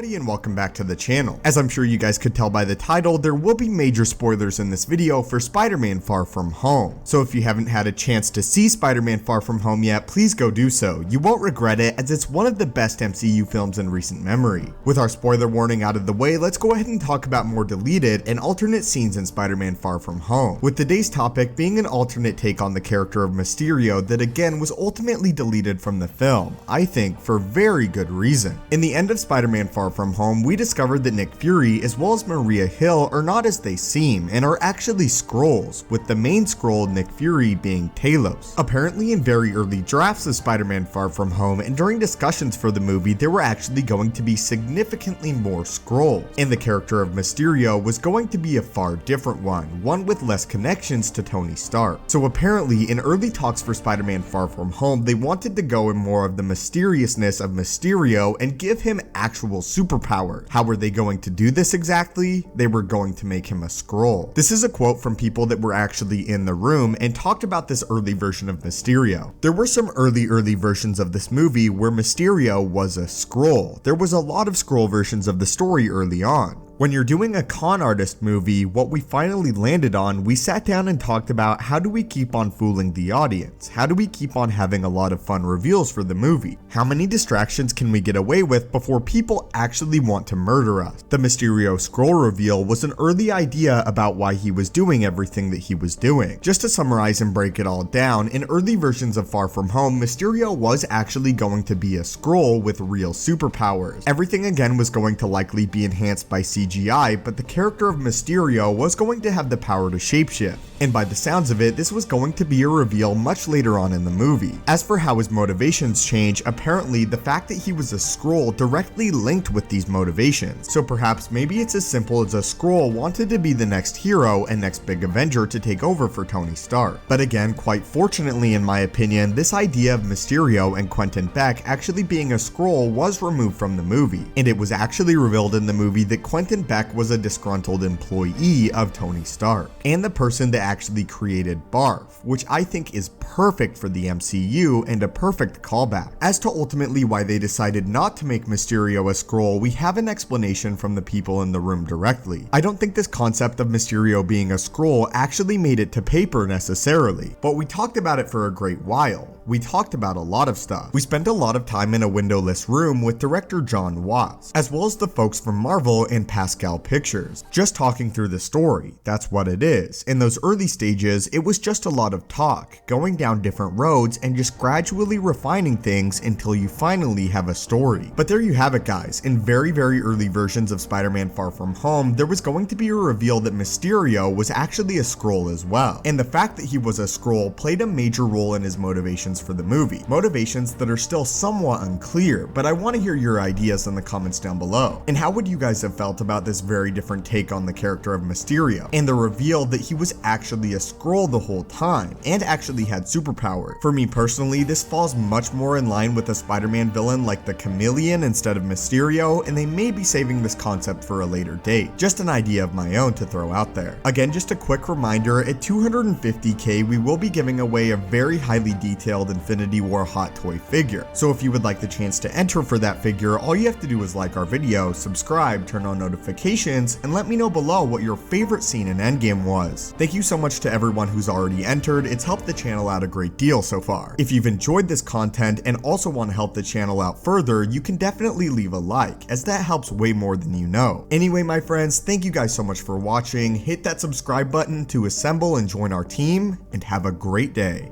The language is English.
everybody and welcome back to the channel. As I'm sure you guys could tell by the title, there will be major spoilers in this video for Spider-Man Far From Home. So if you haven't had a chance to see Spider-Man Far From Home yet, please go do so. You won't regret it, as it's one of the best MCU films in recent memory. With our spoiler warning out of the way, let's go ahead and talk about more deleted and alternate scenes in Spider-Man Far From Home, with today's topic being an alternate take on the character of Mysterio that again was ultimately deleted from the film, I think for very good reason. In the end of Spider-Man Far From Home, we discovered that Nick Fury as well as Maria Hill are not as they seem and are actually Skrulls, with the main Skrull, Nick Fury, being Talos. Apparently in very early drafts of Spider-Man Far From Home and during discussions for the movie, there were actually going to be significantly more Skrulls, and the character of Mysterio was going to be a far different one with less connections to Tony Stark. So apparently in early talks for Spider-Man Far From Home, they wanted to go in more of the mysteriousness of Mysterio and give him actual superpowers. How were they going to do this exactly? They were going to make him a Skrull. This is a quote from people that were actually in the room and talked about this early version of Mysterio. There were some early versions of this movie where Mysterio was a Skrull. There was a lot of Skrull versions of the story early on. When you're doing a con artist movie, what we finally landed on, we sat down and talked about how do we keep on fooling the audience? How do we keep on having a lot of fun reveals for the movie? How many distractions can we get away with before people actually want to murder us? The Mysterio Skrull reveal was an early idea about why he was doing everything that he was doing. Just to summarize and break it all down, in early versions of Far From Home, Mysterio was actually going to be a Skrull with real superpowers. Everything again was going to likely be enhanced by CGI, but the character of Mysterio was going to have the power to shapeshift. And by the sounds of it, this was going to be a reveal much later on in the movie. As for how his motivations change, apparently the fact that he was a Skrull directly linked with these motivations. So perhaps maybe it's as simple as a Skrull wanted to be the next hero and next big Avenger to take over for Tony Stark. But again, quite fortunately in my opinion, this idea of Mysterio and Quentin Beck actually being a Skrull was removed from the movie. And it was actually revealed in the movie that Quentin Beck was a disgruntled employee of Tony Stark, and the person that actually created Barf, which I think is perfect for the MCU and a perfect callback. As to ultimately why they decided not to make Mysterio a Skrull, we have an explanation from the people in the room directly. I don't think this concept of Mysterio being a Skrull actually made it to paper necessarily, but we talked about it for a great while. We talked about a lot of stuff. We spent a lot of time in a windowless room with director John Watts, as well as the folks from Marvel and Pascal Pictures, just talking through the story. That's what it is. In those early stages, it was just a lot of talk, going down different roads and just gradually refining things until you finally have a story. But there you have it, guys. In very early versions of Spider-Man Far From Home, there was going to be a reveal that Mysterio was actually a Skrull as well. And the fact that he was a Skrull played a major role in his motivations for the movie. Motivations that are still somewhat unclear, but I want to hear your ideas in the comments down below. And how would you guys have felt about this very different take on the character of Mysterio, and the reveal that he was actually a Skrull the whole time, and actually had superpower? For me personally, this falls much more in line with a Spider-Man villain like the Chameleon instead of Mysterio, and they may be saving this concept for a later date. Just an idea of my own to throw out there. Again, just a quick reminder, at 250k we will be giving away a very highly detailed Infinity War hot toy figure. So if you would like the chance to enter for that figure, all you have to do is like our video, subscribe, turn on notifications, and let me know below what your favorite scene in Endgame was. Thank you so much to everyone who's already entered. It's helped the channel out a great deal so far. If you've enjoyed this content and also want to help the channel out further, you can definitely leave a like, as that helps way more than you know. Anyway, my friends, thank you guys so much for watching. Hit that subscribe button to assemble and join our team, and have a great day.